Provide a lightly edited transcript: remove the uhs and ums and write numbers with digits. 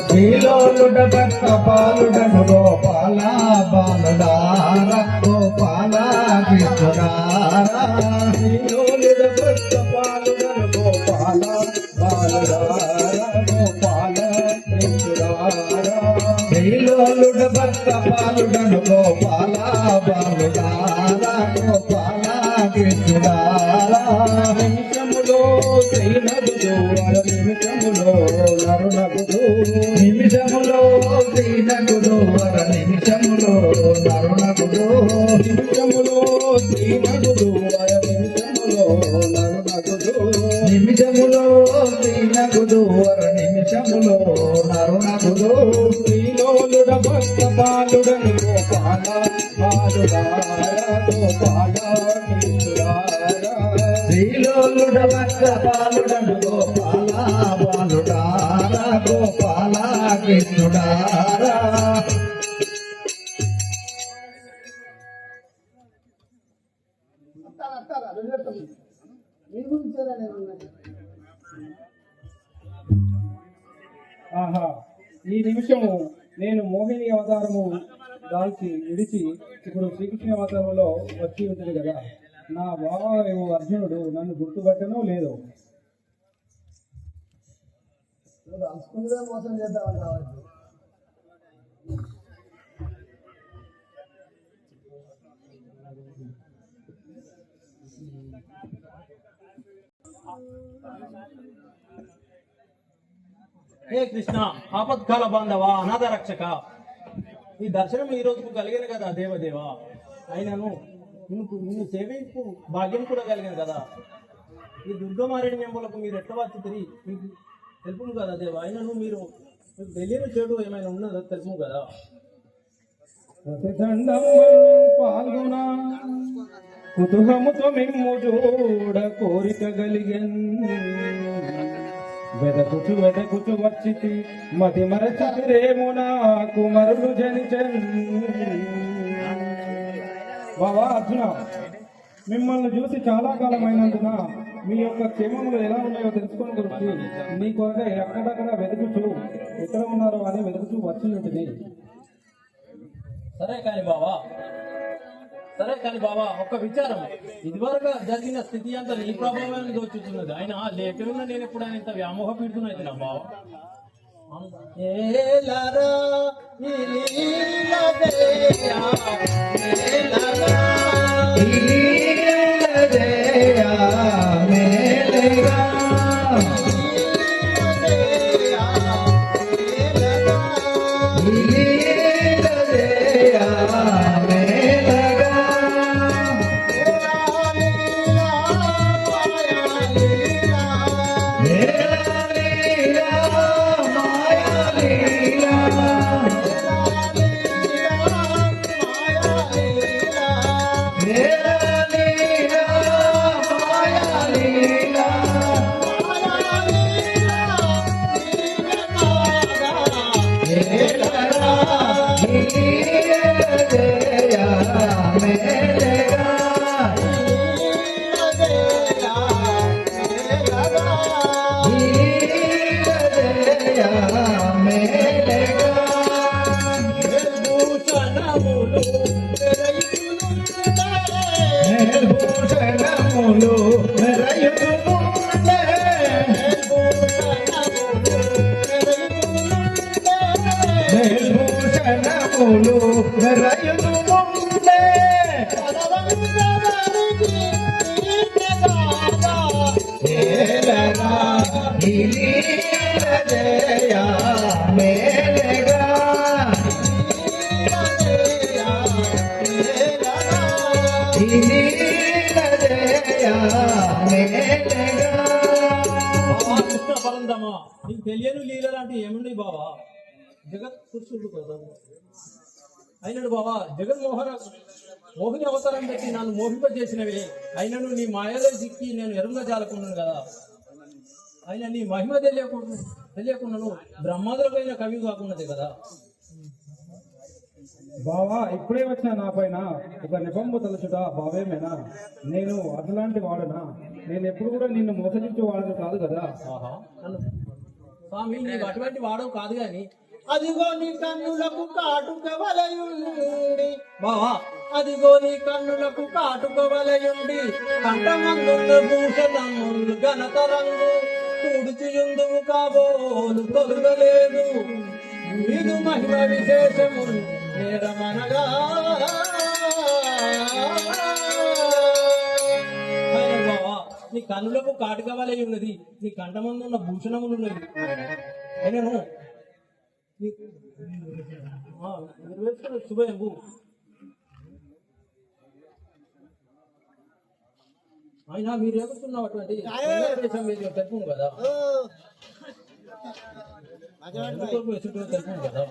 శ్రీలోలుడ భక్త పాలుడను గోపాల బాలుడార గోపాల కృష్ణుడార శ్రీలోలుడ భక్త పాలుడను గోపాల బాలుడార గోపాల కృష్ణుడార శ్రీలోలుడ భక్త పాలుడను గోపాల బాలుడార గోపాల కృష్ణుడార నిమిషములో శ్రీనదుడు నిమిషములో నరునగుడు నిమిషములో శ్రీనగుడు వర నిమిషములో నరునగుడు నిమిషములో శ్రీనగుడు వర నిమిషములో నరునగుడు నిమిషములో శ్రీనగుడు వర నిమిషములో నరునగుడు శ్రీలోలుడ భక్త బాలుడను గోపాల బాలుడార గోపాల కృష్ణుడార శ్రీలోలుడ భక్త బాలుడను గోపాల బాలుడార గోపాల కృష్ణుడార ఆహా, ఈ నిమిషము నేను మోహిని అవతారము దాల్చి విడిచి ఇప్పుడు శ్రీకృష్ణ అవతారంలో వచ్చి ఉంటుంది కదా. నా బావ అర్జునుడు నన్ను గుర్తుపట్టనో లేదో. మోసం చేద్దామని కావచ్చు. హే కృష్ణ, ఆపత్కాల బాంధవ, అనాథ రక్షక, ఈ దర్శనం ఈ రోజుకు కలిగిన కదా దేవదేవ. అయినను నిన్ను సేవింపు భాగ్యం కూడా కలిగిన కదా. ఈ దుర్గమారణ్యములకు మీరు ఎట్లా వచ్చి తిరిగి మీకు తెలుపు కదా దేవ. అయినను మీకు తెలియని చెడు ఏమైనా ఉన్నదో తెలుపు కదా. పాల్గొన కుతుహముతో మిమ్ము చూడ కోరిక కలిగన్ వెదకుచు వచ్చితి మతి మరచిరేమో నాకు మరులు జనిచన్. బావా అర్జున, మిమ్మల్ని చూసి చాలా కాలం అయినందున మీ యొక్క క్షేమములు ఎలా ఉన్నాయో తెలుసుకొని గురించి నీ కొరగా ఎక్కడక్కడ వెతుకుచు ఎక్కడ ఉన్నారో అని వెతుకుచూ వచ్చి ఉంటుంది. సరే కాని బావా ఒక్క విచారం. ఇదివరకు జరిగిన స్థితి అంతా నీ ప్రభావాన్ని దోచుతున్నది. ఆయన లేకుండా నేను ఎప్పుడైనా ఇంత వ్యామోహ పీడుతున్నది నా బావ. పరందమా, నీకు తెలియని లీలలు అంటే ఏముంది బావా? జగత్ పురుషుడు కదా అయినడు బావా. మోహిని అవతారం పెట్టి నన్ను మోహింపజేసినవే. అయినను నీ మాయలో దిక్కి నేను ఎరుంగా జాలకున్నాను కదా. అయినా నీ మహిమ తెలియకున్నాను బ్రహ్మాదులపైన కవి కాకున్నది కదా. బావా, ఇప్పుడే వచ్చిన నా పైన ఒక నిబంబు తలచుట భావేమేనా? నేను అట్లాంటి వాడనా? నేను ఎప్పుడు కూడా నిన్ను మోసగించే వాడను కాదు కదా. స్వామి నీవు అటువంటి వాడవు కాదు గాని అదిగో నీ కన్నులకు కాటుక వలయుండి బావా అదిగో నీ కన్నులకు కాటుక వలయుండి కంఠమందున్న భూషణములు ఘనత రంగు తుడుచుయుందువు కాబోలు తొలగలేదు ఇది మహిమ విశేషము నేరమనగా అరే బావా నీ కన్నులకు కాటుక వలె ఉన్నది నీ కంఠమందున్న భూషణములు ఉన్నది అయినను శుభయంబు అయినా మీరు ఎగుతున్నటువంటి దేశం మీరు తెలుపు కదా తెలుపు కదా